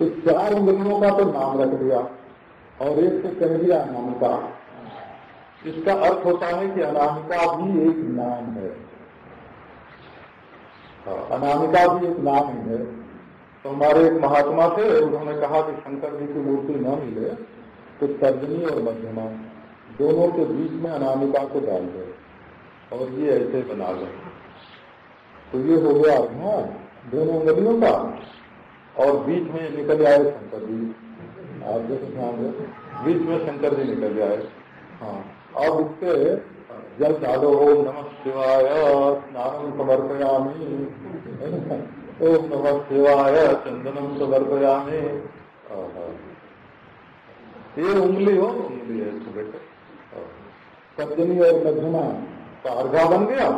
तो 4 उंगलियों का तो नाम रख दिया और एक तो कह दिया अनामिका। इसका अर्थ होता है कि अनामिका भी एक नाम है। अनामिका भी एक नाम ही है। तो हमारे एक महात्मा थे, उन्होंने कहा कि शंकर जी की मूर्ति न मिले तो तर्जनी और मध्यमा दोनों के बीच में अनामिका को डाल दे और ये ऐसे बना दे। तो ये हो गया दोनों उंगलियों का और बीच में निकल आए शंकर जी। आप जैसे ध्यान दे, बीच में शंकर जी निकल जाए। हाँ, अब इससे जल डालो, ओम नमः शिवाय स्नानम समर्पयामि, ओम नमः शिवाय चंदनम समर्पयामि। ये उंगली है इसको बेटे। तर्जनी और मध्यमा का अर्घा बन गया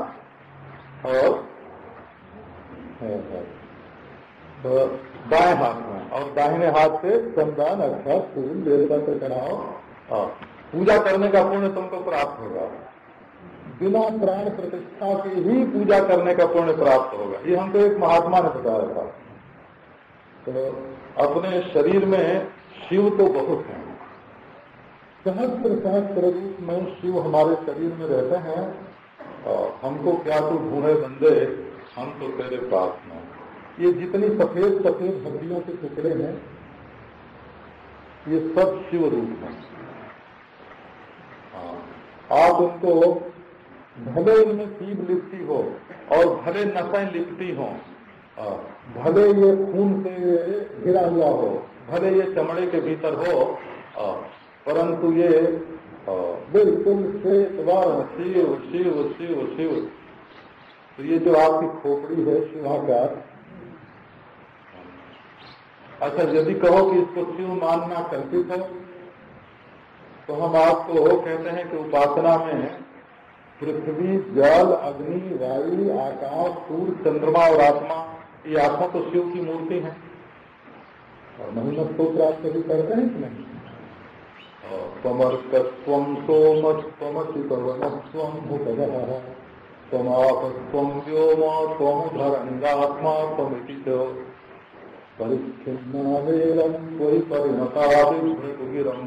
और तो दाएं हाथ में और दाहिने हाथ से चंदन अक्षत फूल बेलपत्र चढ़ाओ। पूजा करने का पुण्य तुमको प्राप्त होगा। बिना प्राण प्रतिष्ठा के ही पूजा करने का पुण्य प्राप्त होगा। ये हमको एक महात्मा ने बताया था। तो अपने शरीर में शिव तो बहुत हैं, सहस्त्र सहस्त्र रूप में शिव हमारे शरीर में रहते हैं। हमको क्या तू ढूंढे बंदे, हम तो तेरे पास में। ये जितनी सफेद सफेद हड्डियों के टुकड़े हैं ये सब शिव रूप हैं। आप उनको भले इनमें सीब लिपटी हो और भले नसें लिपटी हो, भले ये खून से घिरा हुआ हो, भले ये चमड़े के भीतर हो, परंतु ये बिल्कुल श्वेतवार शिव शिव शिव शिव। तो ये जो आपकी खोपड़ी है शिवाकार। अच्छा, यदि कहो कि इसको शिव मानना कल्पित है तो हम आपको कहते हैं कि उपासना में पृथ्वी, जल, अग्नि, वायु, आकाश, सूर्य, चंद्रमा और आत्मा, ये आत्मा तो शिव की मूर्ति है। और महिमा स्तोत्र आप कभी करते हैं कि नहीं? समर्कस्वम सोमस्वमचितवनस्वम भूतवः समापस्वम व्योम त्वमुधरंगात्मा त्वमिति परिच्छिन्नावेरं त्वयि परिणताभिभृतगिरं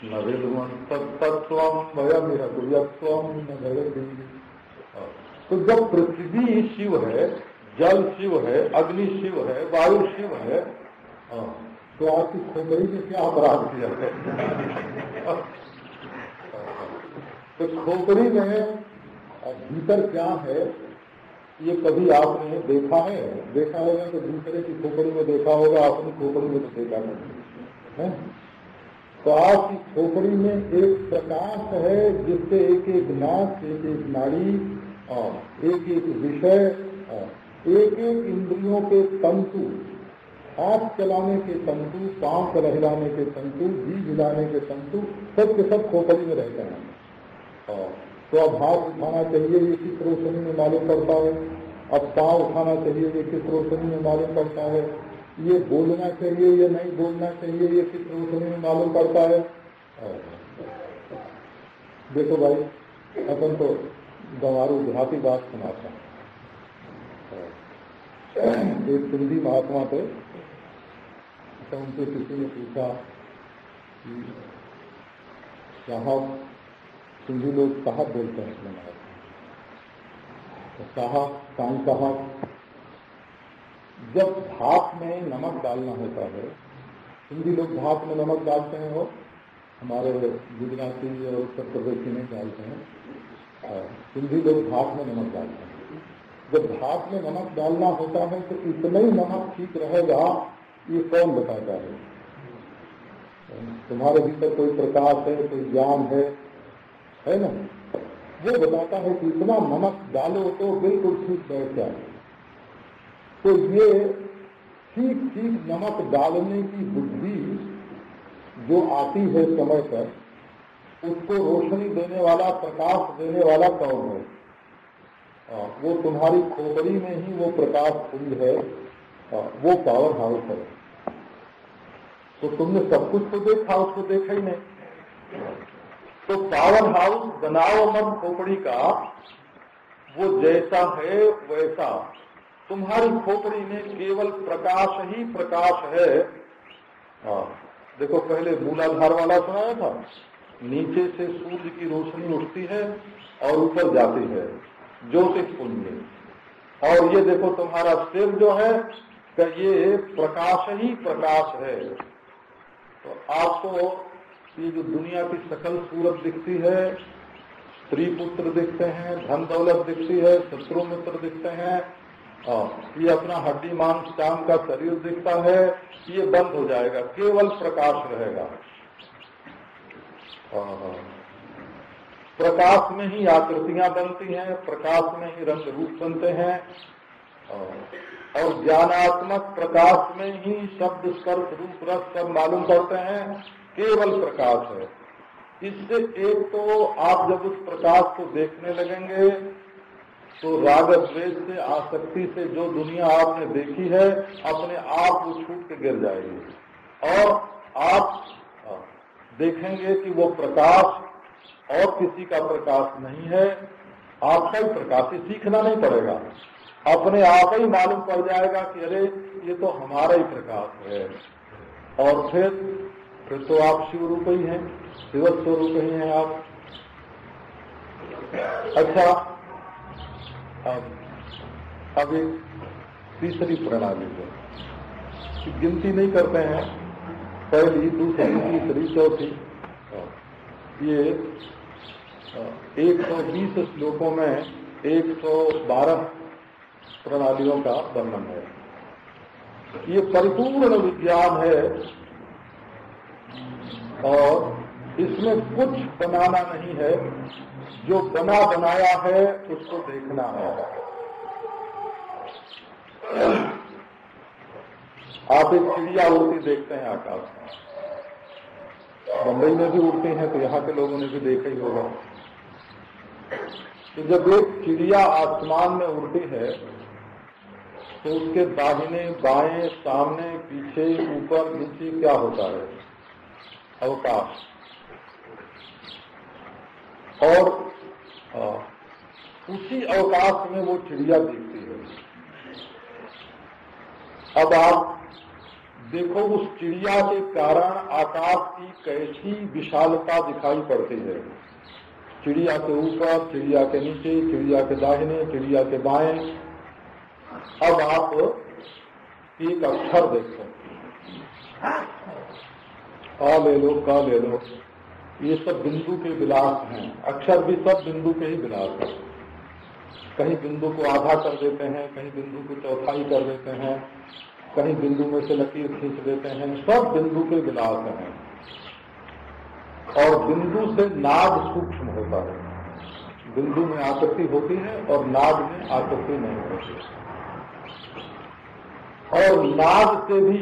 न विद्मस्तत्त्वं वयमिह यत्त्वं न भवति। तो जब पृथ्वी शिव है, जल शिव है, अग्नि शिव है, वायु शिव है, तो आपकी खोपड़ी में क्या अपराध किया है? तो खोपड़ी में भीतर क्या है ये कभी आपने देखा है? देखा होगा तो दूसरे की खोपड़ी में देखा होगा, अपनी खोपड़ी में तो देखा नहीं है। तो आपकी खोपड़ी में एक प्रकाश है जिससे एक एक नाक, एक एक नाड़ी, एक एक विषय, एक एक इंद्रियों के तंतु, हाथ चलाने के तंतु, पांव हिलाने के तंतु, जीभ हिलाने के तंतु, सब के सब खोपड़ी में रहते हैं। तो अब हाथ उठाना चाहिए ये किस रोशनी में मालूम पड़ता है, अब पांव उठाना चाहिए ये किस रोशनी में मालूम पड़ता है, ये बोलना चाहिए ये नहीं बोलना चाहिए ये किस रोशनी में मालूम पड़ता है। देखो भाई, अपन तो गंवारू देहाती बात सुनाते हैं। एक सिंधी महात्मा थे, तो उनसे किसी ने पूछा कि साहब, सिंधी लोग साहब बोलते हैं इसमें, तो साहब साईं साहब, जब भाप में नमक डालना होता है, हिंदी लोग भाप में नमक डालते हैं और हमारे गुजराती और उत्तर प्रदेशी नहीं डालते हैं, हिंदी लोग भाप में नमक डालते हैं। जब भाप में नमक डालना होता है तो इतना ही नमक ठीक रहेगा, ये कौन बताता है? तुम्हारे भीतर कोई प्रकाश है, कोई ज्ञान है ना, वो बताता है कि इतना नमक डालो तो बिल्कुल ठीक बैठ जाए। तो ये ठीक ठीक नमक डालने की बुद्धि जो आती है समय पर, उसको रोशनी देने वाला, प्रकाश देने वाला कौन है? वो तुम्हारी खोपड़ी में ही वो प्रकाश हुई है, वो पावर हाउस है। तो तुमने सब कुछ तो देखा, उसको देखा ही नहीं। तो पावर हाउस बनाओ मत खोपड़ी का, वो जैसा है वैसा तुम्हारी खोपड़ी में केवल प्रकाश ही प्रकाश है। देखो पहले मूलाधार वाला सुनाया था, नीचे से सूर्य की रोशनी उठती है और ऊपर जाती है ज्योतिषपुंज में, और ये देखो तुम्हारा सिर जो है कि ये प्रकाश ही प्रकाश है। तो आपको ये जो दुनिया की सकल सूरत दिखती है, स्त्री पुत्र दिखते हैं, धन दौलत दिखती है, शत्रु मित्र दिखते हैं, ये अपना हड्डी मांस चाम का शरीर दिखता है, ये बंद हो जाएगा, केवल प्रकाश रहेगा। प्रकाश में ही आकृतियां बनती हैं, प्रकाश में ही रंग रूप बनते हैं, और ज्ञानात्मक प्रकाश में ही शब्द स्पर्श रूप रस सब मालूम पड़ते हैं, केवल प्रकाश है। इससे एक तो आप जब उस प्रकाश को देखने लगेंगे तो राग द्वेष से आसक्ति से जो दुनिया आपने देखी है अपने आप वो छूट के गिर जाएगी, और आप देखेंगे कि वो प्रकाश और किसी का प्रकाश नहीं है, आपका ही प्रकाश। सीखना नहीं पड़ेगा, अपने आप ही मालूम पड़ जाएगा कि अरे ये तो हमारा ही प्रकाश है। और फिर तो आप शिव रूप ही हैं, शिव स्वरूप ही हैं आप। अच्छा, अब एक तीसरी प्रणाली है, गिनती नहीं करते हैं, पहली दूसरी तीसरी चौथी, ये 120 श्लोकों में 112 प्रणालियों का वर्णन है। ये परिपूर्ण विज्ञान है और इसमें कुछ बनाना नहीं है, जो बना बनाया है उसको देखना है। आप एक चिड़िया उड़ती देखते हैं आकाश में, बम्बई में भी उड़ती हैं तो यहाँ के लोगों ने भी देखा ही होगा। तो जब एक चिड़िया आसमान में उड़ती है तो उसके दाहिने बाएं सामने पीछे ऊपर नीचे क्या होता है? अवकाश। और उसी अवकाश में वो चिड़िया दिखती है। अब आप देखो उस चिड़िया के कारण आकाश की कैसी विशालता दिखाई पड़ती है। चिड़िया के ऊपर, चिड़िया के नीचे, चिड़िया के दाहिने, चिड़िया के बाएं। अब आप एक अक्षर देखो, आ ले लो, का ले लो, ये सब बिंदु के विलास हैं। अक्षर भी सब बिंदु के ही विलास हैं। कहीं बिंदु को आधा कर देते हैं, कहीं बिंदु को चौथाई कर देते हैं, कहीं बिंदु में से लकीर खींच देते हैं, सब बिंदु के विलास हैं। और बिंदु से नाद सूक्ष्म होता है। बिंदु में आकृति होती है और नाद में आकृति नहीं होती। और नाद से भी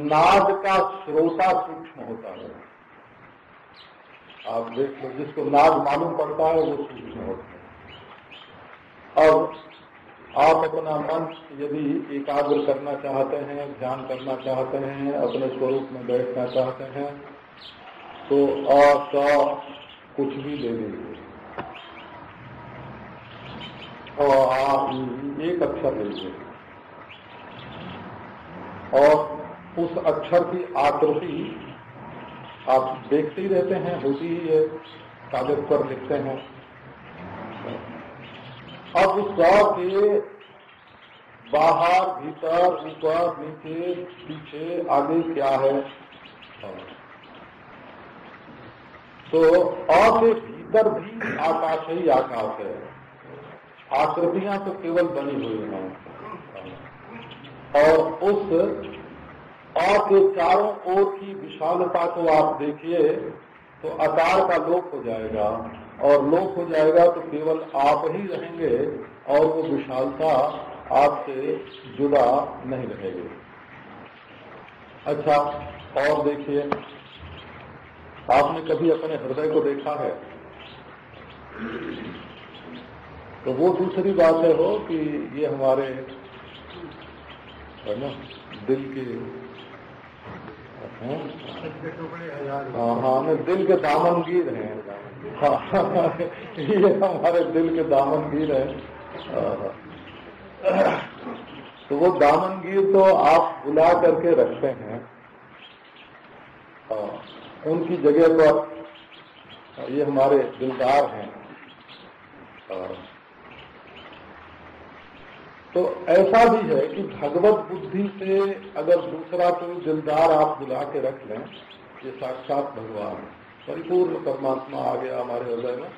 नाद का श्रोता सूक्ष्म होता है। आप देख लो, जिसको नाद मालूम पड़ता है वो सूक्ष्म होता है। अब आप अपना मन यदि एकाग्र करना चाहते हैं, ध्यान करना चाहते हैं, अपने स्वरूप में बैठना चाहते हैं, तो आ कुछ भी ले लीजिए और आप एक अक्षर लीजिए और उस अक्षर की आकृति आप देखते ही रहते हैं, होती ही है, कागज पर लिखते हैं। अब उस के बाहर, भीतर, ऊपर, नीचे, पीछे, आगे क्या है? तो अ के भीतर भी आकाश ही आकाश है। आकृतियां तो केवल बनी हुई हैं और उस अ के चारों ओर की विशालता को आप देखिए तो आकार का लोप हो जाएगा, और लोप हो जाएगा तो केवल आप ही रहेंगे और वो विशालता आपसे जुड़ा नहीं रहेगी। अच्छा, और देखिए, आपने कभी अपने हृदय को देखा है? तो वो दूसरी बात है हो कि ये हमारे है ना दिल के, हाँ, दिल के दामनगीर हैं। हाँ, ये हमारे दिल के दामनगीर हैं। तो वो दामनगीर तो आप बुला करके रखते हैं, उनकी जगह पर ये हमारे दिलदार हैं। तो ऐसा भी है कि भगवत बुद्धि से अगर दूसरा कोई दिलदार आप बुला के रख लें, ये साक्षात भगवान परिपूर्ण परमात्मा आ गया हमारे हृदय में,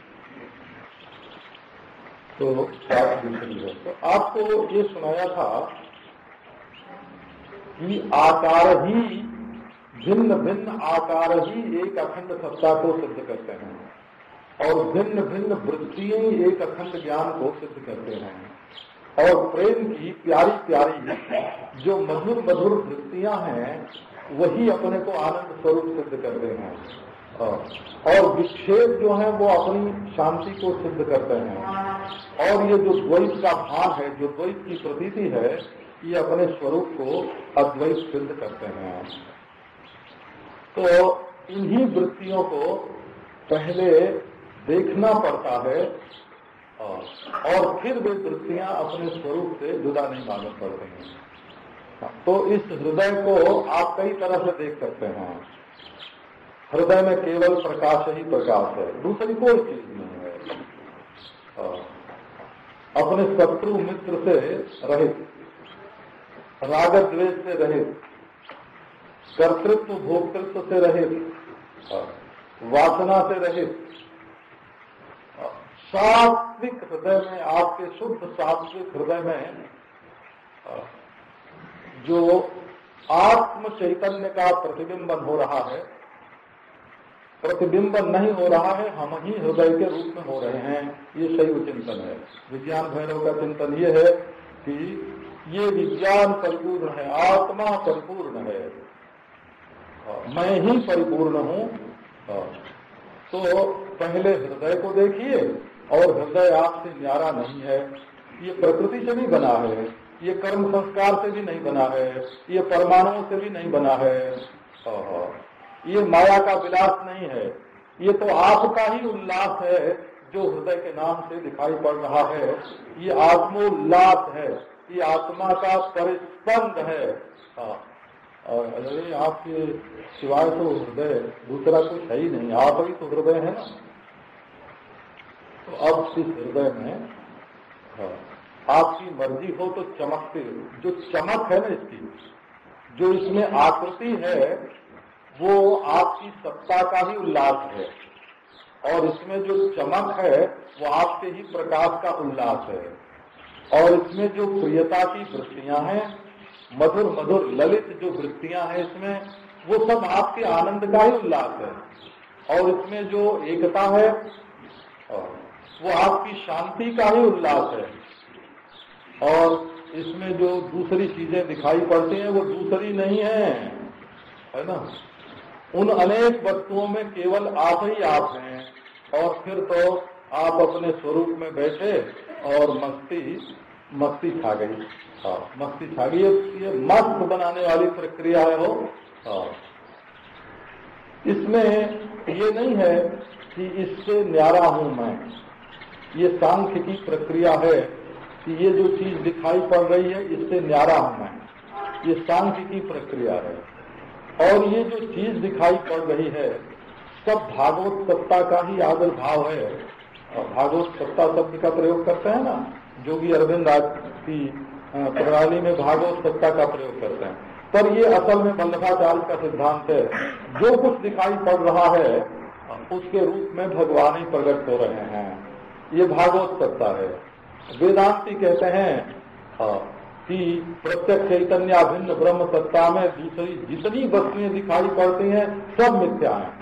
तो बात दूसरी है। तो आपको ये सुनाया था कि आकार ही भिन्न भिन्न आकार ही एक अखंड सत्ता को सिद्ध करते हैं और भिन्न भिन्न वृत्तियां एक अखंड ज्ञान को सिद्ध करते हैं। और प्रेम की प्यारी प्यारी जो मधुर मधुर वृत्तियां हैं वही अपने को आनंद स्वरूप सिद्ध करते हैं और विक्षेप जो है वो अपनी शांति को सिद्ध करते हैं। और ये जो द्वैत का भाव है, जो द्वैत की प्रतीति है, ये अपने स्वरूप को अद्वैत सिद्ध करते हैं। तो इन्हीं वृत्तियों को पहले देखना पड़ता है और फिर वे वृत्तियां अपने स्वरूप से जुदा नहीं मालूम पड़ते हैं। तो इस हृदय को आप कई तरह से देख सकते हैं। हृदय में केवल प्रकाश ही प्रकाश है, दूसरी कोई चीज नहीं है। अपने शत्रु मित्र से रहित, राग द्वेष से रहित, कर्तृत्व भोक्तृत्व से रहित, वासना से रहित, सात्विक हृदय में, आपके शुद्ध सात्विक हृदय में जो आत्म चैतन्य का प्रतिबिंबन हो रहा है, प्रतिबिंबन नहीं हो रहा है, हम ही हृदय के रूप में हो रहे हैं। ये शैव चिंतन है। विज्ञान भैरव का चिंतन ये है कि ये विज्ञान परिपूर्ण है, आत्मा परिपूर्ण है, मैं ही परिपूर्ण हूँ। तो पहले हृदय को देखिए, और हृदय आपसे न्यारा नहीं है। ये प्रकृति से भी बना है, ये कर्म संस्कार से भी नहीं बना है, ये परमाणुओं से भी नहीं बना है, ये माया का विलास नहीं है। ये तो आपका ही उल्लास है जो हृदय के नाम से दिखाई पड़ रहा है। ये आत्मोल्लास है, ये आत्मा का परिस्पंद है। और अरे आपके सिवाय तो हृदय दूसरा कुछ है ही नहीं, आप ही तो हृदय है ना। तो अब इस हृदय में आपकी मर्जी हो तो चमकते, जो चमक है ना इसकी, जो इसमें आकृति है, वो आपकी सत्ता का ही उल्लास है। और इसमें जो चमक है वो आपके ही प्रकाश का उल्लास है। और इसमें जो प्रियता की वृत्तियां हैं, मधुर मधुर ललित जो वृत्तियां हैं इसमें, वो सब आपके आनंद का ही उल्लास है। और इसमें जो एकता है वो आपकी शांति का ही उल्लास है। और इसमें जो दूसरी चीजें दिखाई पड़ती हैं वो दूसरी नहीं है ना। उन अनेक वस्तुओं में केवल आप ही आप हैं। और फिर तो आप अपने स्वरूप में बैठे और मस्ती छा गई। मस्ती छा गई। ये मस्त बनाने वाली प्रक्रिया है वो। इसमें ये नहीं है कि इससे न्यारा हूं मैं। ये सांख्य की प्रक्रिया है कि ये जो चीज दिखाई पड़ रही है इससे न्यारा हूं मैं। ये सांख्य की प्रक्रिया है। और ये जो चीज दिखाई पड़ रही है सब भागवत सत्ता का ही आविर्भाव है। भागवत सत्ता शब्द का प्रयोग करते हैं ना, जोगी अरविंद आज की प्रणाली में भागवत सत्ता का प्रयोग करते हैं। पर ये असल में वल्लभाचार्य का सिद्धांत है। जो कुछ दिखाई पड़ रहा है उसके रूप में भगवान ही प्रकट हो रहे हैं। ये भागवत सत्ता है। वेदांती कहते हैं कि प्रत्यक्ष चैतन्य भिन्न ब्रह्म सत्ता में दूसरी जितनी वस्तुएं दिखाई पड़ती हैं सब मिथ्या हैं।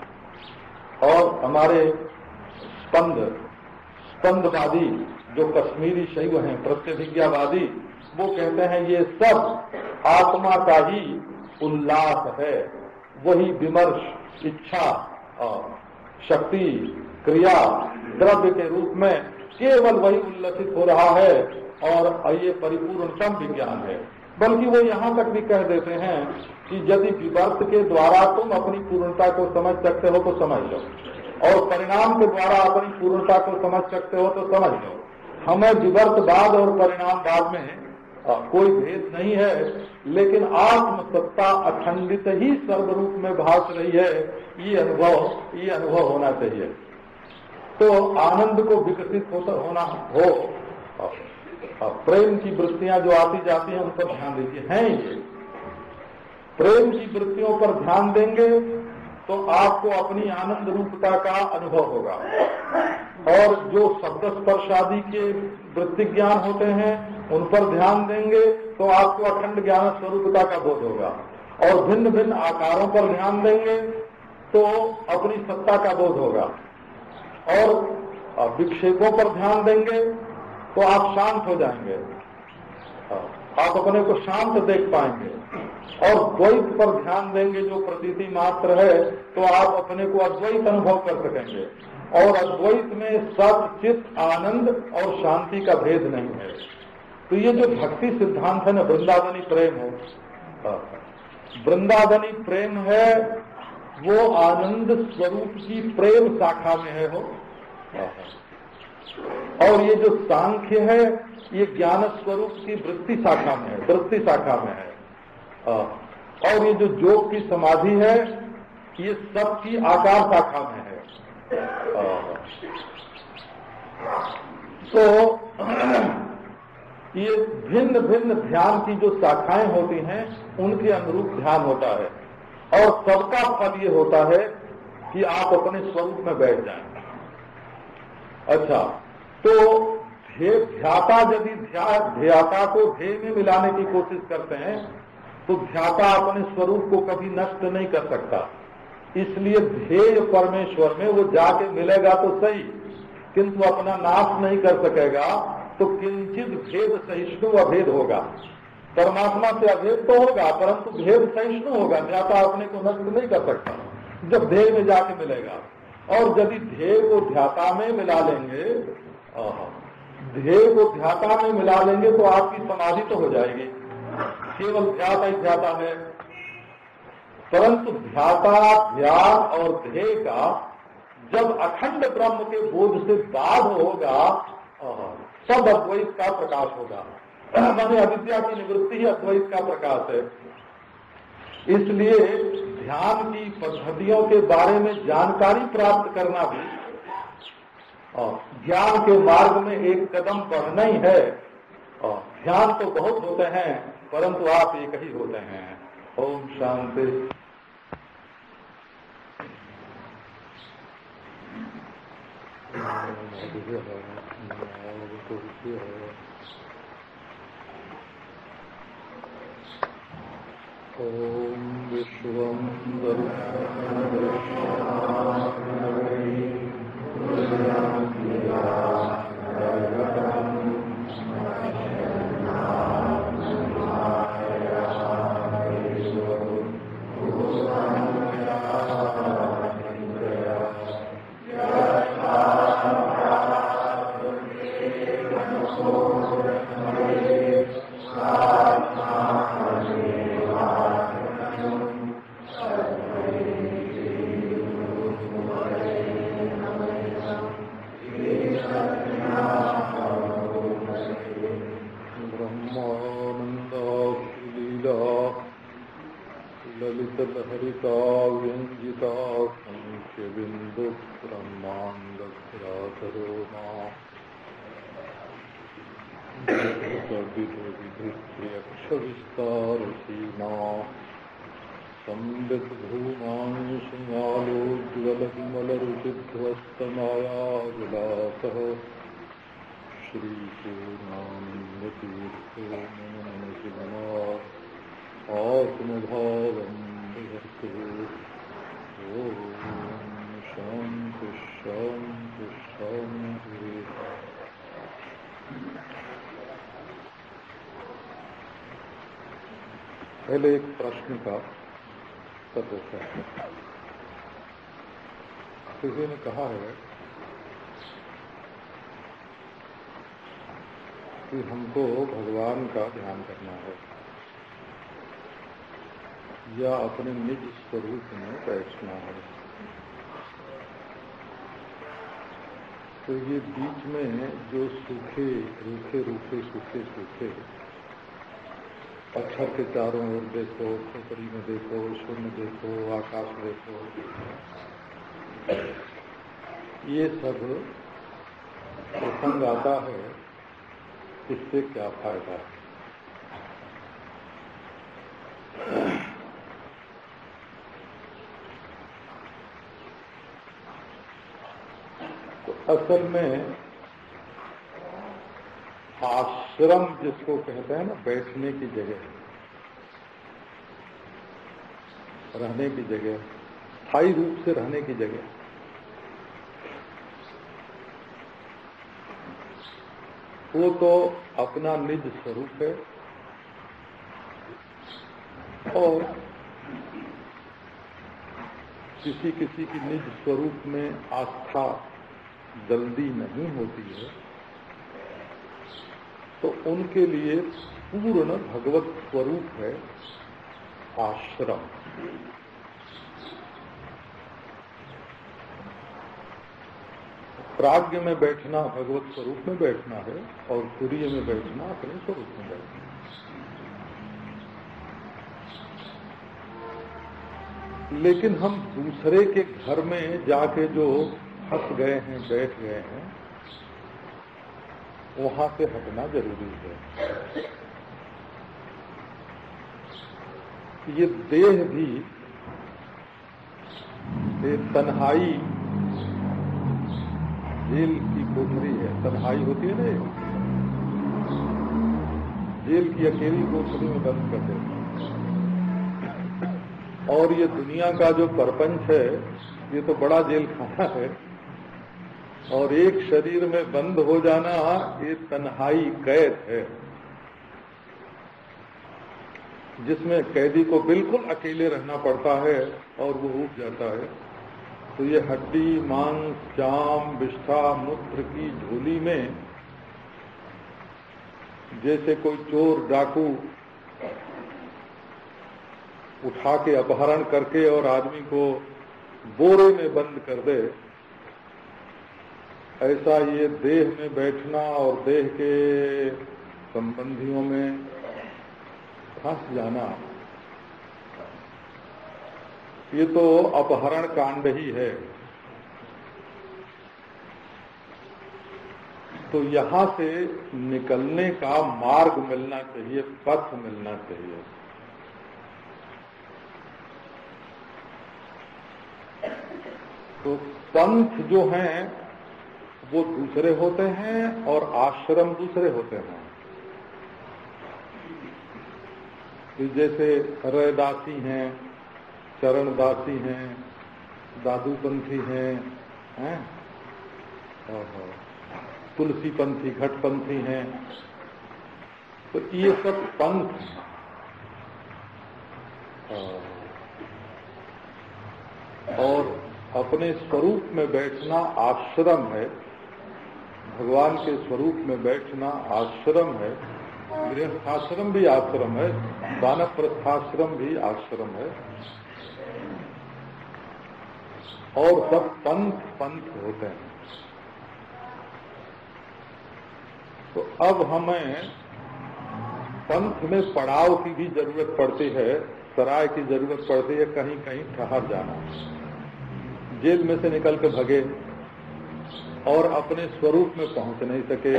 और हमारे स्पंदवादी जो कश्मीरी शैव हैं, प्रत्यभिज्ञावादी, वो कहते हैं ये सब आत्मा का ही उल्लास है। वही विमर्श, इच्छा, शक्ति, क्रिया, द्रव्य के रूप में केवल वही उल्लसित हो रहा है। और ये परिपूर्णतम विज्ञान है। बल्कि वो यहाँ तक भी कह देते हैं कि यदि विवर्त के द्वारा तुम अपनी पूर्णता को समझ सकते हो तो समझ लो, और परिणाम के द्वारा अपनी पूर्णता को समझ सकते हो तो समझ लो। हमें विवर्तवाद और परिणामवाद में कोई भेद नहीं है, लेकिन आत्मसत्ता अखंडित ही सर्वरूप में भास रही है, ये अनुभव होना चाहिए। तो आनंद को विकसित होना हो, प्रेम की वृत्तियां जो आती जाती हैं उन पर ध्यान दीजिए। हैं ये प्रेम की वृत्तियों पर ध्यान देंगे तो आपको अपनी आनंद रूपता का अनुभव होगा। और जो शब्द स्पर्श आदि के वृत्ति ज्ञान होते हैं उन पर ध्यान देंगे तो आपको अखंड ज्ञान स्वरूपता का बोध होगा। और भिन्न भिन्न आकारों पर ध्यान देंगे तो अपनी सत्ता का बोध होगा। और विक्षेपों पर ध्यान देंगे तो आप शांत हो जाएंगे, आप अपने को शांत देख पाएंगे। और द्वैत पर ध्यान देंगे जो प्रतीति मात्र है तो आप अपने को अद्वैत अनुभव कर सकेंगे। और अद्वैत में सत चित्त आनंद और शांति का भेद नहीं है। तो ये जो भक्ति सिद्धांत है ना, वृंदावनी प्रेम है, वृंदावनी प्रेम है वो आनंद स्वरूप की प्रेम शाखा में है हो। और ये जो सांख्य है ये ज्ञान स्वरूप की वृत्ति शाखा में है, वृत्ति शाखा में है। और ये जो योग की समाधि है ये सबकी आकार शाखा में है। तो ये भिन्न भिन्न ध्यान की जो शाखाएं होती हैं उनके अनुरूप ध्यान होता है। और सबका फल ये होता है कि आप अपने स्वरूप में बैठ जाएं। अच्छा, तो ध्याता यदि ध्याता को ध्येय में मिलाने की कोशिश करते हैं तो ध्याता अपने स्वरूप को कभी नष्ट नहीं कर सकता। इसलिए ध्येय परमेश्वर में वो जाके मिलेगा तो सही, किंतु अपना नाश नहीं कर सकेगा। तो किंचित भेद सहिष्णु अभेद होगा। परमात्मा से अभेद तो होगा परंतु भेद सहिष्णु होगा। ध्याता अपने को नष्ट नहीं कर सकता जब ध्येय में जाके मिलेगा। और यदि ध्येय को ध्याता में मिला लेंगे, ध्येय को ध्याता में मिला लेंगे तो आपकी समाधि तो हो जाएगी। केवल ध्याता ही ध्याता है, परंतु ध्याता ध्यान और ध्येय का जब अखंड ब्रह्म के बोध से बाध होगा तब अद्वैत का प्रकाश होगा। माने अविद्या की निवृत्ति ही अद्वैत का प्रकाश है। इसलिए ध्यान की पद्धतियों के बारे में जानकारी प्राप्त करना भी ज्ञान के मार्ग में एक कदम बढ़ना ही है। ध्यान तो बहुत होते हैं परंतु आप एक ही होते हैं। ओम शांति। ओम विश्वं ललितलहरिता व्यंजिता संख्य बिंदु ब्रह्मांडरोमा विधृत्यक्ष विस्तार सीमा संबित भूमानि सिंहालोज्वल विमल रुचिध्वस्तमाया विलास श्री पूर्णानंद तीर्थो मनसि मनात् आत्मभावं विहर्तु। ओम शांति शांति शांति। पहले एक प्रश्न का उत्तर देते हैं। किसी ने कहा है कि हमको भगवान का ध्यान करना है या अपने निज स्वरूप में बैठना है। तो ये बीच में जो सूखे रूखे रूखे सूखे सूखे पत्थर के चारों ओर देखो, खोपड़ी में देखो, शून्य देखो, आकाश देखो, ये सब प्रसंग आता है, इससे क्या फायदा है? तो असल में आश्रम जिसको कहते हैं ना, बैठने की जगह, रहने की जगह, स्थायी रूप से रहने की जगह, वो तो अपना निज स्वरूप है और किसी किसी की निज स्वरूप में आस्था जल्दी नहीं होती है, तो उनके लिए पूर्ण भगवत स्वरूप है आश्रम। प्राज्ञ में बैठना भगवत स्वरूप में बैठना है और तुरीय में बैठना अपने स्वरूप में बैठना है। लेकिन हम दूसरे के घर में जाके जो फंस गए हैं, बैठ गए हैं, वहां से हटना जरूरी है। ये देह भी एक तन्हाई जेल की कोठरी है। तन्हाई होती है ना, जेल की अकेली कोठरी में बंद कर देते हैं। और ये दुनिया का जो परपंच है, ये तो बड़ा जेल खाना है, और एक शरीर में बंद हो जाना ये तन्हाई कैद है, जिसमें कैदी को बिल्कुल अकेले रहना पड़ता है और वो उठ जाता है। तो ये हड्डी, मांस, चाम, विष्ठा, मूत्र की झोली में जैसे कोई चोर डाकू उठा के अपहरण करके और आदमी को बोरे में बंद कर दे, ऐसा ये देह में बैठना और देह के संबंधियों में फंस जाना, ये तो अपहरण कांड ही है। तो यहां से निकलने का मार्ग मिलना चाहिए, पथ मिलना चाहिए। तो पंथ जो हैं वो दूसरे होते हैं और आश्रम दूसरे होते हैं। जैसे रैदासी हैं, चरणदासी हैं, दादूपंथी हैं, तुलसीपंथी, घटपंथी हैं, तो ये सब पंथ। और अपने स्वरूप में बैठना आश्रम है, भगवान के स्वरूप में बैठना आश्रम है। गृहस्थाश्रम भी आश्रम है, वानप्रस्थाश्रम भी आश्रम है, और सब पंथ होते हैं। तो अब हमें पंथ में पड़ाव की भी जरूरत पड़ती है, सराय की जरूरत पड़ती है, कहीं कहीं ठहर जाना। जेल में से निकल के भगे और अपने स्वरूप में पहुंच नहीं सके,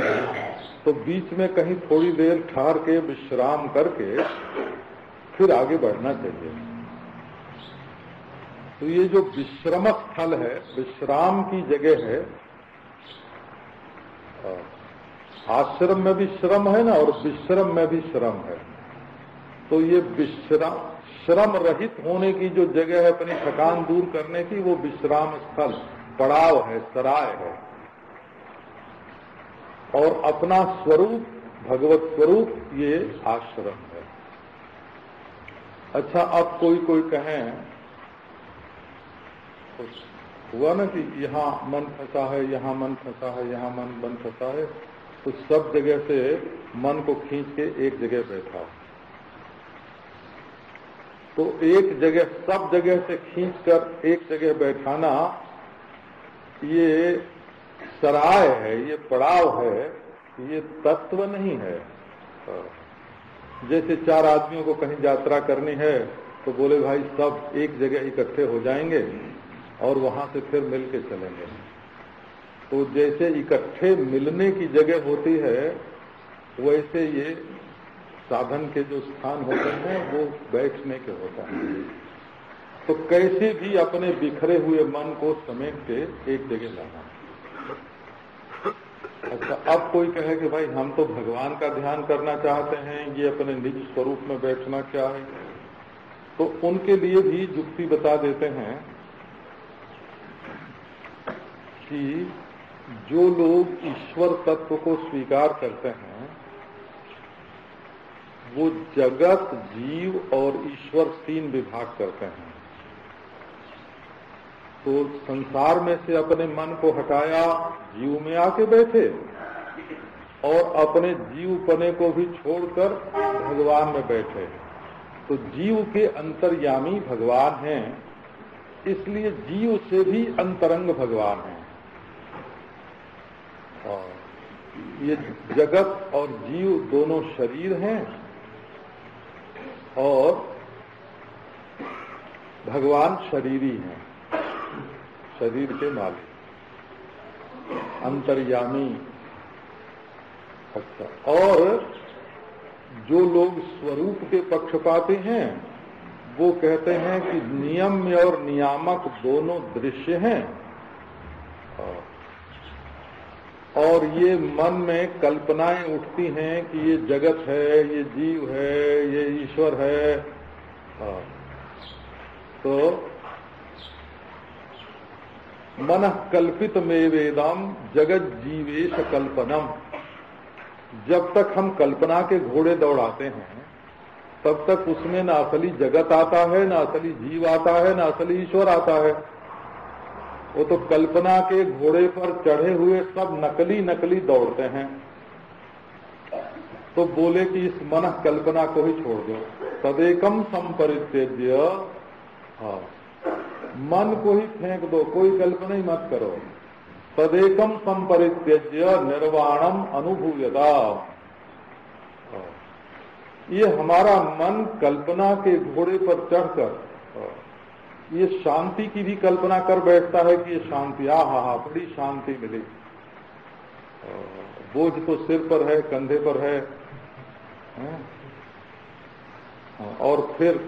तो बीच में कहीं थोड़ी देर ठहर के विश्राम करके फिर आगे बढ़ना चाहिए। तो ये जो विश्रम स्थल है, विश्राम की जगह है। आश्रम में भी श्रम है ना, और विश्रम में भी श्रम है। तो ये विश्राम, श्रम रहित होने की जो जगह है, अपनी थकान दूर करने की, वो विश्राम स्थल, पड़ाव है, सराय है। और अपना स्वरूप, भगवत स्वरूप, ये आश्रम है। अच्छा, अब कोई कहें, हुआ ना कि यहाँ मन फंसा है, यहाँ मन फंसा है, यहाँ मन फंसा है, तो सब जगह से मन को खींच के एक जगह बैठा। तो एक जगह, सब जगह से खींचकर एक जगह बैठाना, ये सराय है, ये पड़ाव है, ये तत्व नहीं है। जैसे 4 आदमियों को कहीं यात्रा करनी है तो बोले भाई सब एक जगह इकट्ठे हो जाएंगे और वहां से फिर मिल के चलेंगे। तो जैसे इकट्ठे मिलने की जगह होती है वैसे ये साधन के जो स्थान होते हैं वो बैठने के होता है। तो कैसे भी अपने बिखरे हुए मन को समेट के एक जगह लाना। अच्छा, अब कोई कहे कि भाई हम तो भगवान का ध्यान करना चाहते हैं, ये अपने निज स्वरूप में बैठना क्या है? तो उनके लिए भी युक्ति बता देते हैं कि जो लोग ईश्वर तत्व को स्वीकार करते हैं वो जगत, जीव और ईश्वर 3 विभाग करते हैं। तो संसार में से अपने मन को हटाया, जीव में आके बैठे और अपने जीवपने को भी छोड़कर भगवान में बैठे। तो जीव के अंतर्यामी भगवान हैं, इसलिए जीव से भी अंतरंग भगवान हैं। और ये जगत और जीव दोनों शरीर हैं और भगवान शरीरी हैं, शरीर के मालिक, अंतर्यामी। अच्छा, और जो लोग स्वरूप के पक्षपाती हैं वो कहते हैं कि नियम और नियामक दोनों दृश्य हैं और ये मन में कल्पनाएं उठती हैं कि ये जगत है, ये जीव है, ये ईश्वर है। तो मनः कल्पित में वेदम जगत जीवेश कल्पनम। जब तक हम कल्पना के घोड़े दौड़ाते हैं तब तक उसमें न असली जगत आता है, न असली जीव आता है, न असली ईश्वर आता है। वो तो कल्पना के घोड़े पर चढ़े हुए सब नकली नकली दौड़ते हैं। तो बोले कि इस मन कल्पना को ही छोड़ दो, तदेकम संपरित्यज्य, मन को ही फेंक दो, कोई कल्पना ही मत करो। तदेकम संपरित्यज्य निर्वाणम अनुभूयता। ये हमारा मन कल्पना के घोड़े पर चढ़कर ये शांति की भी कल्पना कर बैठता है कि ये शांति, हा बड़ी शांति मिली, बोझ तो सिर पर है, कंधे पर है। और फिर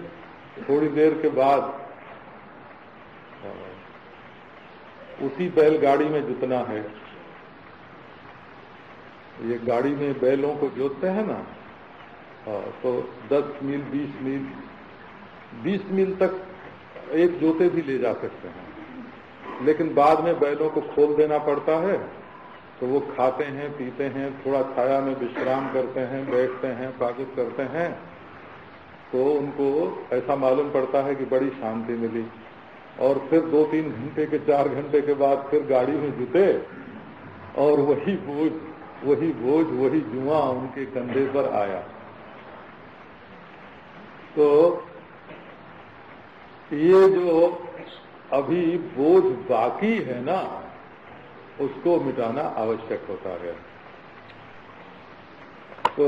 थोड़ी देर के बाद उसी बैलगाड़ी में जुतना है। ये गाड़ी में बैलों को जोतते हैं ना, तो 10 मील 20 मील तक एक जोते भी ले जा सकते हैं, लेकिन बाद में बैलों को खोल देना पड़ता है। तो वो खाते हैं, पीते हैं, थोड़ा छाया में विश्राम करते हैं, बैठते हैं, प्राकृत करते हैं। तो उनको ऐसा मालूम पड़ता है कि बड़ी शांति मिली। और फिर 2-3 घंटे के 4 घंटे के बाद फिर गाड़ी में जुटे और वही बोझ वही जुआ उनके कंधे पर आया। तो ये जो अभी बोझ बाकी है ना, उसको मिटाना आवश्यक होता है। तो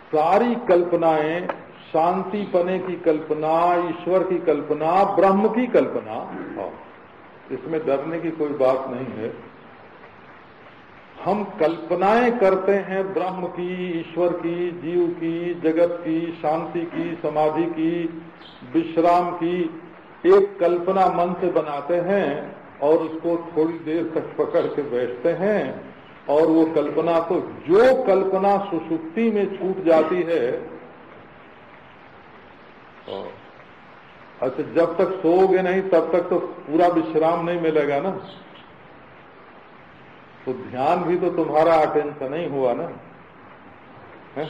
सारी कल्पनाएं, शांति पने की कल्पना, ईश्वर की कल्पना, ब्रह्म की कल्पना, इसमें डरने की कोई बात नहीं है। हम कल्पनाएं करते हैं ब्रह्म की, ईश्वर की, जीव की, जगत की, शांति की, समाधि की, विश्राम की। एक कल्पना मन से बनाते हैं और उसको थोड़ी देर तक पकड़ के बैठते हैं और वो कल्पना, तो जो कल्पना सुषुप्ति में छूट जाती है, अच्छा जब तक सोओगे नहीं तब तक तो पूरा विश्राम नहीं मिलेगा ना। तो ध्यान भी तो तुम्हारा अटेंशन नहीं हुआ ना है?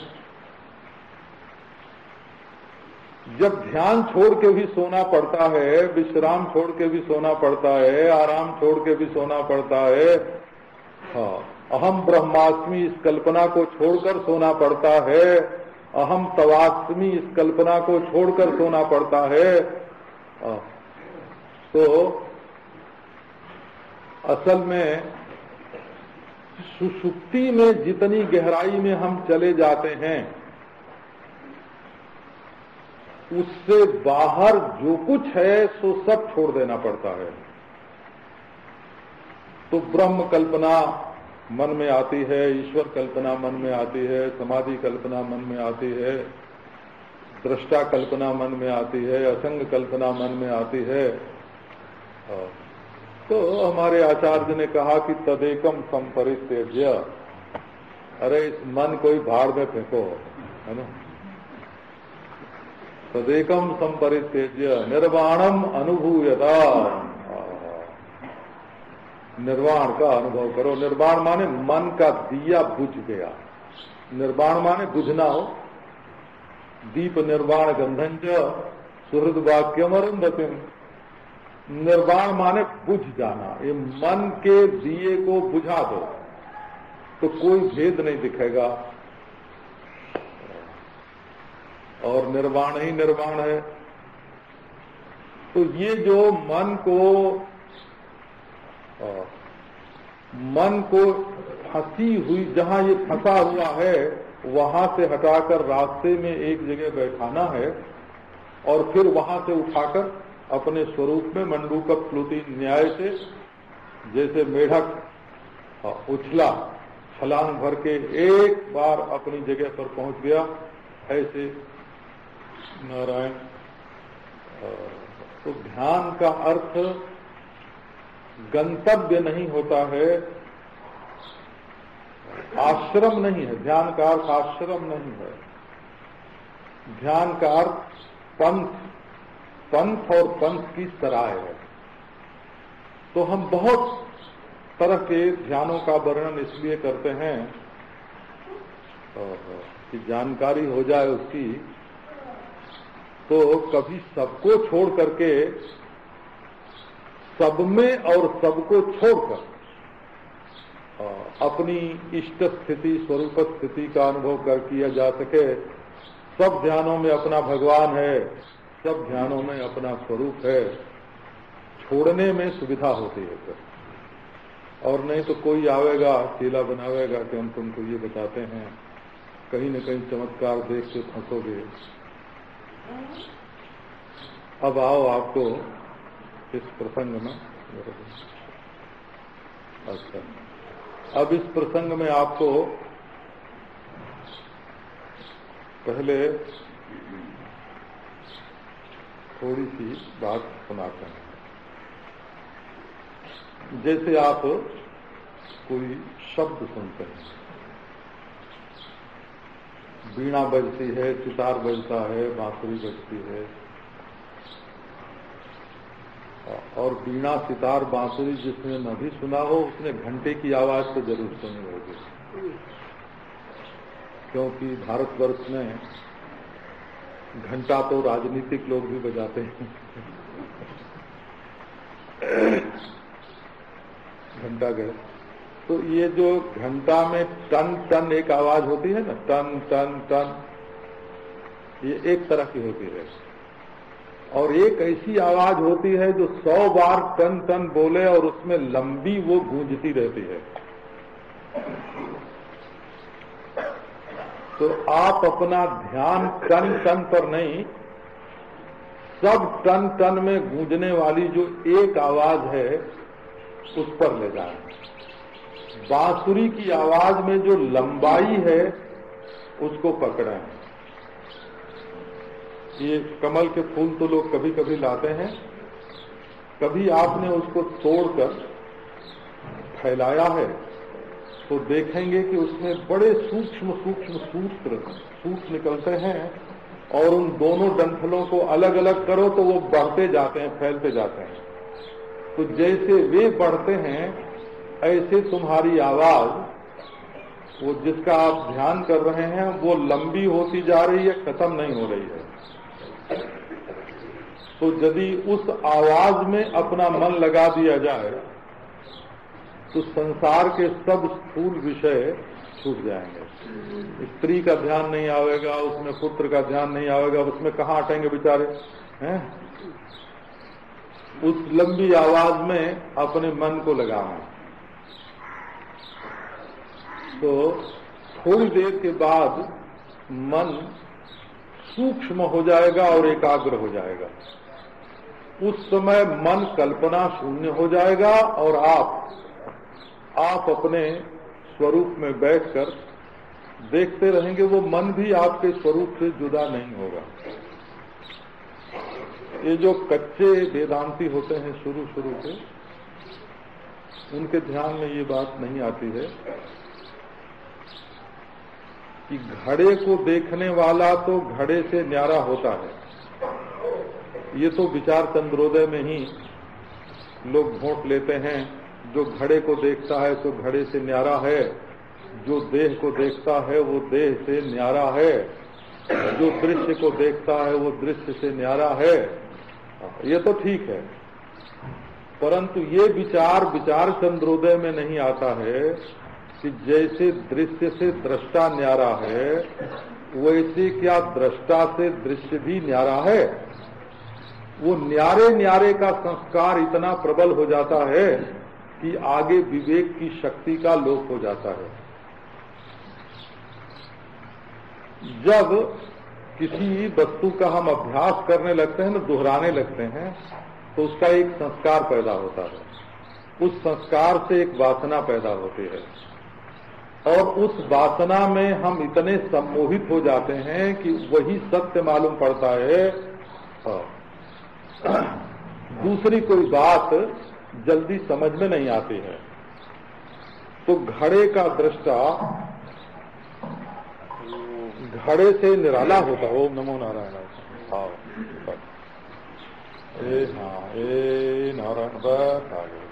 जब ध्यान छोड़ के भी सोना पड़ता है, विश्राम छोड़ के भी सोना पड़ता है, आराम छोड़ के भी सोना पड़ता है, अहम ब्रह्मास्मि इस कल्पना को छोड़कर सोना पड़ता है, अहम तवास्मि इस कल्पना को छोड़कर सोना पड़ता है। तो असल में सुषुप्ति में जितनी गहराई में हम चले जाते हैं उससे बाहर जो कुछ है सो सब छोड़ देना पड़ता है। तो ब्रह्म कल्पना मन में आती है, ईश्वर कल्पना मन में आती है, समाधि कल्पना मन में आती है, दृष्टा कल्पना मन में आती है, असंग कल्पना मन में आती है। तो हमारे आचार्य ने कहा कि तदेकम संपरित्यज्य, अरे इस मन को ही भाड़ में फेंको, है ना। तदेकम संपरित्यज्य निर्वाणम अनुभूयता, निर्वाण का अनुभव करो। निर्वाण माने मन का दिया बुझ गया, निर्वाण माने बुझना हो। दीप निर्वाण गंधन च सुहृद वाक्यम अरुंधतिम, निर्वाण माने बुझ जाना। ये मन के दिए को बुझा दो तो कोई भेद नहीं दिखेगा, और निर्वाण ही निर्वाण है। तो ये जो मन को फंसी हुई, जहां ये फंसा हुआ है वहां से हटाकर रास्ते में एक जगह बैठाना है, और फिर वहां से उठाकर अपने स्वरूप में मंडूकप प्लुति न्याय से, जैसे मेढक उछला छलांग भर के एक बार अपनी जगह पर पहुंच गया, ऐसे नारायण। तो ध्यान का अर्थ गंतव्य नहीं होता है, आश्रम नहीं है। ध्यान का अर्थ आश्रम नहीं है, ध्यान का अर्थ पंथ और पंथ की सराय है। तो हम बहुत तरह के ध्यानों का वर्णन इसलिए करते हैं कि जानकारी हो जाए उसकी। तो कभी सबको छोड़ करके, सब में और सबको छोड़कर अपनी इष्ट स्थिति, स्वरूप स्थिति का अनुभव कर किया जा सके। सब ध्यानों में अपना भगवान है, सब ध्यानों में अपना स्वरूप है, छोड़ने में सुविधा होती है फिर। और नहीं तो कोई आवेगा, चेला बनावेगा कि हम तुमको ये बताते हैं, कहीं न कहीं चमत्कार देख के फंसोगे। अब आओ आपको इस प्रसंग में, अच्छा, अब इस प्रसंग में आपको पहले थोड़ी सी बात सुनाते हैं। जैसे आप कोई शब्द सुनते हैं, वीणा बजती है, सितार बजता है, बांसुरी बजती है, और वीणा सितार बांसुरी जिसने न भी सुना हो उसने घंटे की आवाज तो जरूर सुनी होगी, क्योंकि भारतवर्ष में घंटा तो राजनीतिक लोग भी बजाते हैं। घंटा गए तो ये जो घंटा में टन टन एक आवाज होती है ना, टन टन टन, ये एक तरह की होती है। और एक ऐसी आवाज होती है जो 100 बार टन टन बोले और उसमें लंबी वो गूंजती रहती है। तो आप अपना ध्यान टन टन पर नहीं, सब टन टन में गूंजने वाली जो एक आवाज है उस पर ले जाएं। बांसुरी की आवाज में जो लंबाई है उसको पकड़ें। ये कमल के फूल तो लोग कभी कभी लाते हैं, कभी आपने उसको तोड़कर फैलाया है तो देखेंगे कि उसमें बड़े सूक्ष्म सूक्ष्म सूत्र निकलते हैं, और उन दोनों डंठलों को अलग अलग करो तो वो बढ़ते जाते हैं, फैलते जाते हैं। तो जैसे वे बढ़ते हैं ऐसे तुम्हारी आवाज, वो जिसका आप ध्यान कर रहे हैं, वो लंबी होती जा रही है, खत्म नहीं हो रही है। तो यदि उस आवाज में अपना मन लगा दिया जाए तो संसार के सब स्थूल विषय छूट जाएंगे। स्त्री का ध्यान नहीं आवेगा, उसमें पुत्र का ध्यान नहीं आवेगा, उसमें कहाँ हटेंगे बेचारे हैं। उस लंबी आवाज में अपने मन को लगाना। तो थोड़ी देर के बाद मन सूक्ष्म हो जाएगा और एकाग्र हो जाएगा। उस समय मन कल्पना शून्य हो जाएगा और आप अपने स्वरूप में बैठकर देखते रहेंगे। वो मन भी आपके स्वरूप से जुदा नहीं होगा। ये जो कच्चे वेदांती होते हैं शुरू के, उनके ध्यान में ये बात नहीं आती है कि घड़े को देखने वाला तो घड़े से न्यारा होता है। ये तो विचार चंद्रोदय में ही लोग घोंट लेते हैं। जो घड़े को देखता है तो घड़े से न्यारा है, जो देह को देखता है वो देह से न्यारा है, जो दृश्य को देखता है वो दृश्य से न्यारा है। ये तो ठीक है, परंतु ये विचार चंद्रोदय में नहीं आता है कि जैसे दृश्य से दृष्टा न्यारा है वैसे क्या दृष्टा से दृश्य भी न्यारा है। वो न्यारे का संस्कार इतना प्रबल हो जाता है कि आगे विवेक की शक्ति का लोप हो जाता है। जब किसी वस्तु का हम अभ्यास करने लगते हैं, दोहराने लगते हैं, तो उसका एक संस्कार पैदा होता है। उस संस्कार से एक वासना पैदा होती है और उस वासना में हम इतने सम्मोहित हो जाते हैं कि वही सत्य मालूम पड़ता है। दूसरी कोई बात जल्दी समझ में नहीं आती है। तो घड़े का दृष्टा घड़े से निराला होता। ओम नमो नारायण। हाँ ए नारायण बस आ गए।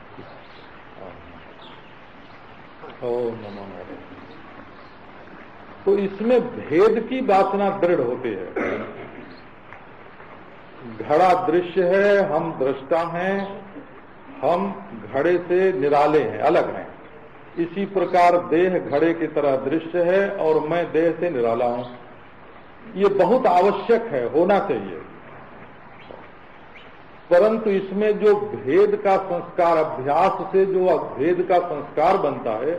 ओम नमो नारायण। तो इसमें भेद की वासना दृढ़ होती है। घड़ा दृश्य है, हम दृष्टा हैं, हम घड़े से निराले हैं, अलग हैं। इसी प्रकार देह घड़े की तरह दृश्य है और मैं देह से निराला हूं। ये बहुत आवश्यक है, होना चाहिए। परंतु इसमें जो भेद का संस्कार, अभ्यास से जो भेद का संस्कार बनता है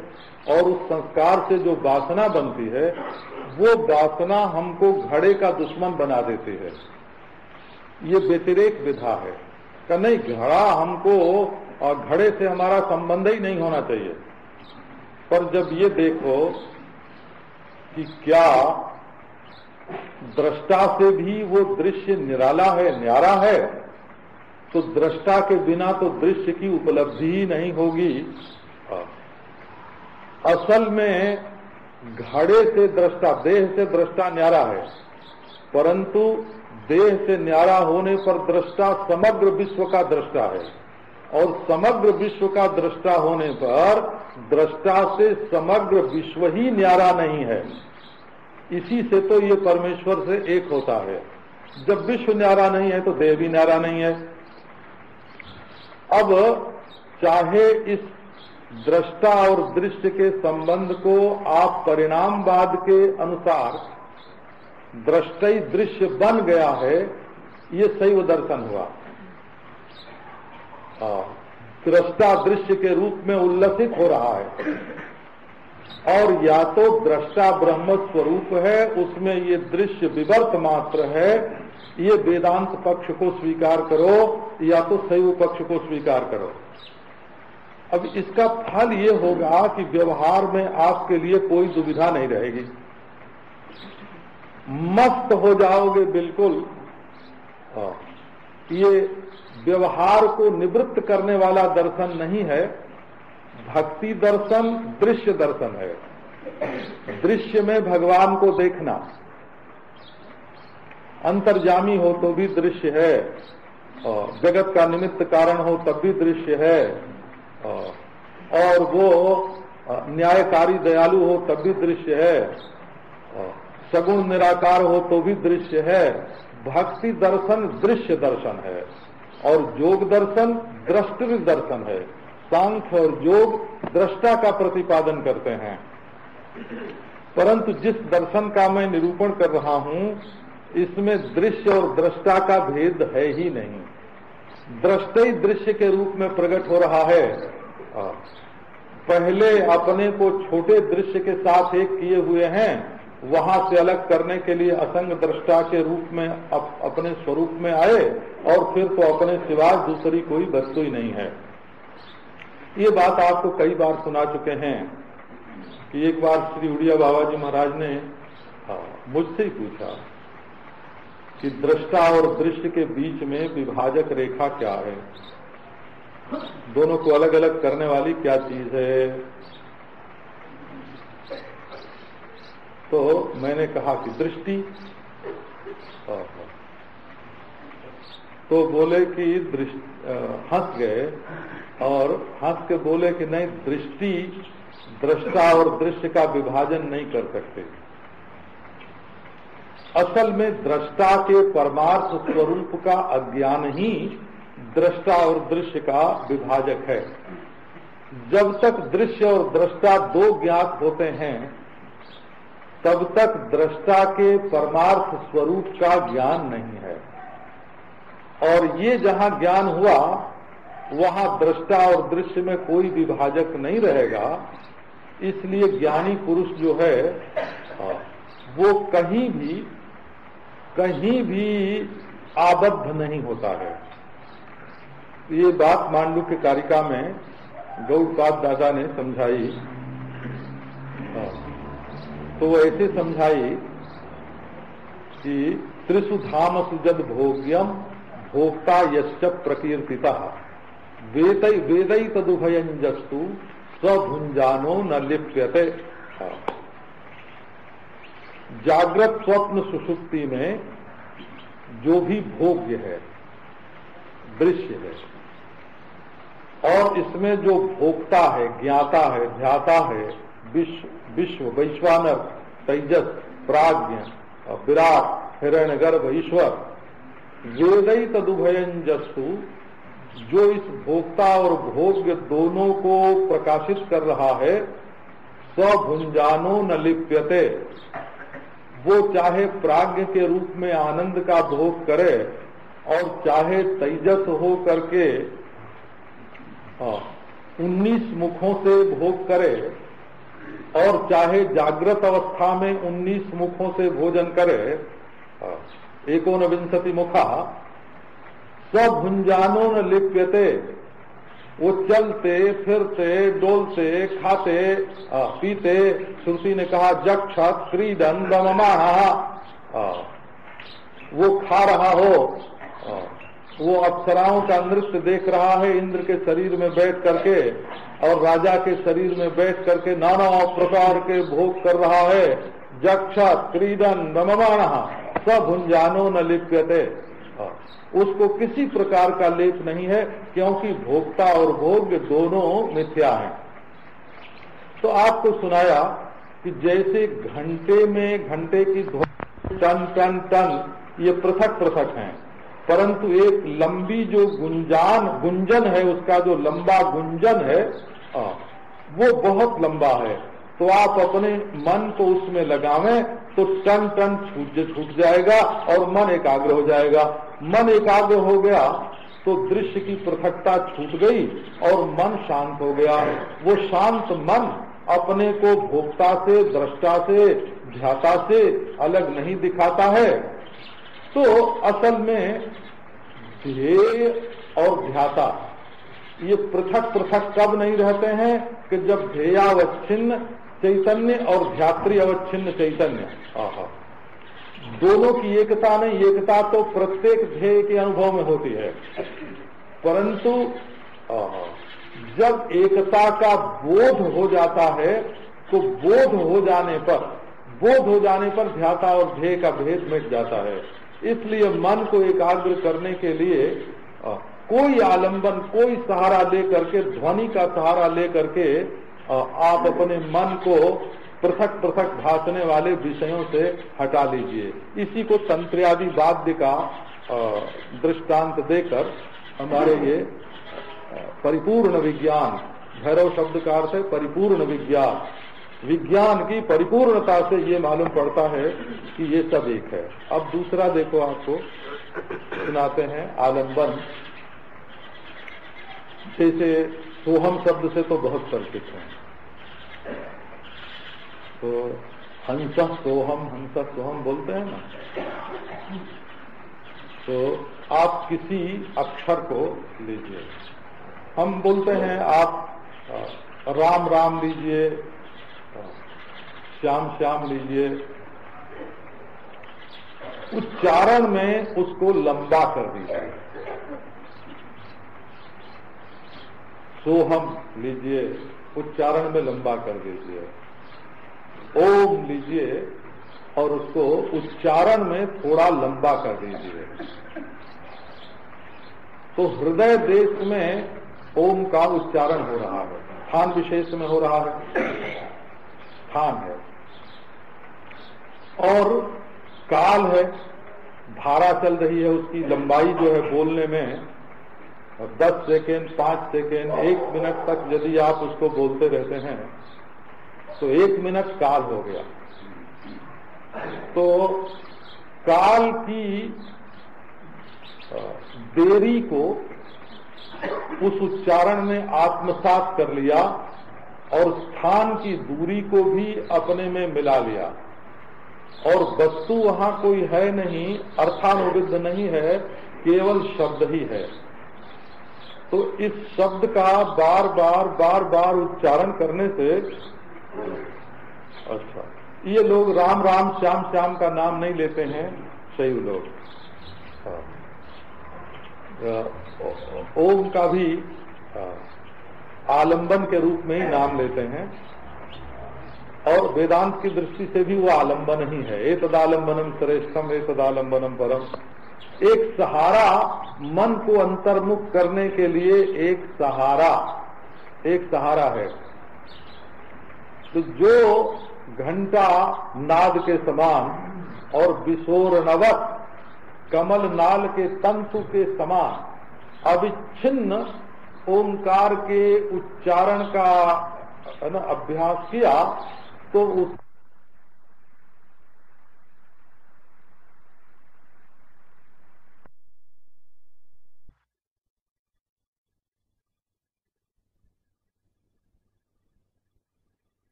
और उस संस्कार से जो वासना बनती है, वो वासना हमको घड़े का दुश्मन बना देती है। ये व्यतिरेक विधा है कि नहीं, घड़ा हमको और घड़े से हमारा संबंध ही नहीं होना चाहिए। पर जब ये देखो कि क्या दृष्टा से भी वो दृश्य निराला है, न्यारा है, तो दृष्टा के बिना तो दृश्य की उपलब्धि ही नहीं होगी। असल में घड़े से दृष्टा, देह से दृष्टा न्यारा है, परंतु देह से न्यारा होने पर दृष्टा समग्र विश्व का दृष्टा है और समग्र विश्व का दृष्टा होने पर दृष्टा से समग्र विश्व ही न्यारा नहीं है। इसी से तो ये परमेश्वर से एक होता है। जब विश्व न्यारा नहीं है तो देह भी न्यारा नहीं है। अब चाहे इस दृष्टा और दृश्य के संबंध को आप परिणामवाद के अनुसार दृष्टि दृश्य बन गया है, ये शैव दर्शन हुआ। दृष्टा दृश्य के रूप में उल्लसित हो रहा है और या तो दृष्टा ब्रह्म स्वरूप है, उसमें ये दृश्य विवर्त मात्र है। ये वेदांत पक्ष को स्वीकार करो या तो शैव पक्ष को स्वीकार करो। अब इसका फल ये होगा कि व्यवहार में आपके लिए कोई दुविधा नहीं रहेगी, मस्त हो जाओगे बिल्कुल। ये व्यवहार को निवृत्त करने वाला दर्शन नहीं है, भक्ति दर्शन दृश्य दर्शन है। दृश्य में भगवान को देखना, अंतर्जामी हो तो भी दृश्य है, जगत का निमित्त कारण हो तब भी दृश्य है, और वो न्यायकारी दयालु हो तब भी दृश्य है, सगुण निराकार हो तो भी दृश्य है। भक्ति दर्शन दृश्य दर्शन है और योग दर्शन दृष्टि दर्शन है। सांख्य और योग दृष्टा का प्रतिपादन करते हैं, परंतु जिस दर्शन का मैं निरूपण कर रहा हूं इसमें दृश्य और दृष्टा का भेद है ही नहीं। दृष्टि दृश्य के रूप में प्रकट हो रहा है। पहले अपने को छोटे दृश्य के साथ एक किए हुए हैं, वहां से अलग करने के लिए असंग दृष्टा के रूप में अपने स्वरूप में आए और फिर तो अपने सिवाय दूसरी कोई वस्तु ही नहीं है। ये बात आपको कई बार सुना चुके हैं कि एक बार श्री उड़िया बाबा जी महाराज ने मुझसे ही पूछा कि दृष्टा और दृश्य के बीच में विभाजक रेखा क्या है, दोनों को अलग अलग करने वाली क्या चीज है। तो मैंने कहा कि दृष्टि। तो बोले कि हंस गए और हंस के बोले कि नहीं, दृष्टि दृष्टा और दृश्य का विभाजन नहीं कर सकते। असल में दृष्टा के परमार्थ स्वरूप का अज्ञान ही दृष्टा और दृश्य का विभाजक है। जब तक दृश्य और दृष्टा दो ज्ञात होते हैं तब तक दृष्टा के परमार्थ स्वरूप का ज्ञान नहीं है, और ये जहां ज्ञान हुआ वहां दृष्टा और दृश्य में कोई विभाजक नहीं रहेगा। इसलिए ज्ञानी पुरुष जो है वो कहीं भी आबद्ध नहीं होता है। ये बात मांडुक्य कारिका में गौड़पाद दादा ने समझाई। तो वो ऐसे समझाई कि त्रिषु धामसु जद भोग्यम भोक्ता यश्च प्रकीर्तिता वेदै तदुभयंजस्तु स्वभुंजानो न लिप्यते। जागृत स्वप्न सुषुप्ति में जो भी भोग्य है, दृश्य है, और इसमें जो भोक्ता है, ज्ञाता है, ध्याता है, विश्व वैश्वानर, तेजस, प्राज्ञ, विराट, हिरण्यगर्भ, ईश्वर, वेदै तदुभयंजस्तु, जो इस भोक्ता और भोग्य दोनों को प्रकाशित कर रहा है, स्वभुंजानो न लिप्यते, वो चाहे प्राज्ञ के रूप में आनंद का भोग करे और चाहे तेजस हो करके 19 मुखों से भोग करे और चाहे जागृत अवस्था में 19 मुखों से भोजन करे, 19 मुखा, सब भुंजानो न लिप्यते, वो चलते फिरते डोलते खाते पीते, श्रुति ने कहा जक्षत क्रीडन रममाणा, वो खा रहा हो, वो अप्सराओं का नृत्य देख रहा है इंद्र के शरीर में बैठ करके और राजा के शरीर में बैठ करके नाना प्रकार के भोग कर रहा है। जक्षत क्रीडन रममाणा सब भुंजानो न लिप्यते, उसको किसी प्रकार का लेप नहीं है, क्योंकि भोक्ता और भोग दोनों मिथ्या हैं। तो आपको सुनाया कि जैसे घंटे में घंटे की ध्वनि टन टन टन ये पृथक पृथक हैं, परंतु एक लंबी जो गुंजन है, उसका जो लंबा गुंजन है वो बहुत लंबा है। तो आप अपने मन को उसमें लगावें तो टन टन छूट जाएगा और मन एकाग्र हो जाएगा। मन एकाग्र हो गया तो दृश्य की पृथकता छूट गई और मन शांत हो गया। वो शांत मन अपने को भोक्ता से, दृष्टा से, ध्याता से अलग नहीं दिखाता है। तो असल में ध्येय और ध्याता ये पृथक पृथक कब नहीं रहते हैं कि जब ध्येयावच्छिन्न चैतन्य और ध्यात्री अवच्छिन्न चैतन्य, दोनों की एकता नहीं, एकता तो प्रत्येक ध्येय के अनुभव में होती है, परंतु जब एकता का बोध हो जाता है तो बोध हो जाने पर ध्याता और ध्येय का भेद मिट जाता है। इसलिए मन को एकाग्र करने के लिए कोई आलंबन, कोई सहारा लेकर के, ध्वनि का सहारा लेकर के आप अपने मन को पृथक पृथक भासने वाले विषयों से हटा लीजिए। इसी को तंत्र्यादि वाद्य का दृष्टांत देकर हमारे ये परिपूर्ण विज्ञान, भैरव शब्द का अर्थ है परिपूर्ण विज्ञान, विज्ञान की परिपूर्णता से ये मालूम पड़ता है कि ये सब एक है। अब दूसरा देखो, आपको सुनाते हैं आलंबन। जैसे सोहम शब्द से तो बहुत परिचित हैं, तो हंसः सोहम बोलते हैं ना, तो आप किसी अक्षर को लीजिए। हम बोलते हैं आप राम राम लीजिए, श्याम श्याम लीजिए, उच्चारण में उसको लंबा कर दीजिए। सोहम लीजिए, उच्चारण में लंबा कर दीजिए। ओम लीजिए और उसको उच्चारण में थोड़ा लंबा कर दीजिए। तो हृदय देश में ओम का उच्चारण हो रहा है, स्थान विशेष में हो रहा है, स्थान है। और काल है, धारा चल रही है, उसकी लंबाई जो है बोलने में 10 सेकेंड, 5 सेकेंड, 1 मिनट तक यदि आप उसको बोलते रहते हैं तो 1 मिनट काल हो गया। तो काल की देरी को उस उच्चारण में आत्मसात कर लिया और स्थान की दूरी को भी अपने में मिला लिया, और वस्तु वहां कोई है नहीं, अर्थानुविद्ध नहीं है, केवल शब्द ही है। तो इस शब्द का बार बार उच्चारण करने से, अच्छा, ये लोग राम राम श्याम श्याम का नाम नहीं लेते हैं शैव लोग, ओम का भी आलंबन के रूप में ही नाम लेते हैं, और वेदांत की दृष्टि से भी वो आलंबन ही है। एतदालंबनम श्रेष्ठम एतदालंबनम परम। एक सहारा, मन को अंतर्मुख करने के लिए एक सहारा है। तो जो घंटा नाद के समान और विशोरणवत कमल नाल के तंतु के समान अविच्छिन्न ओंकार के उच्चारण का अभ्यास किया, तो उस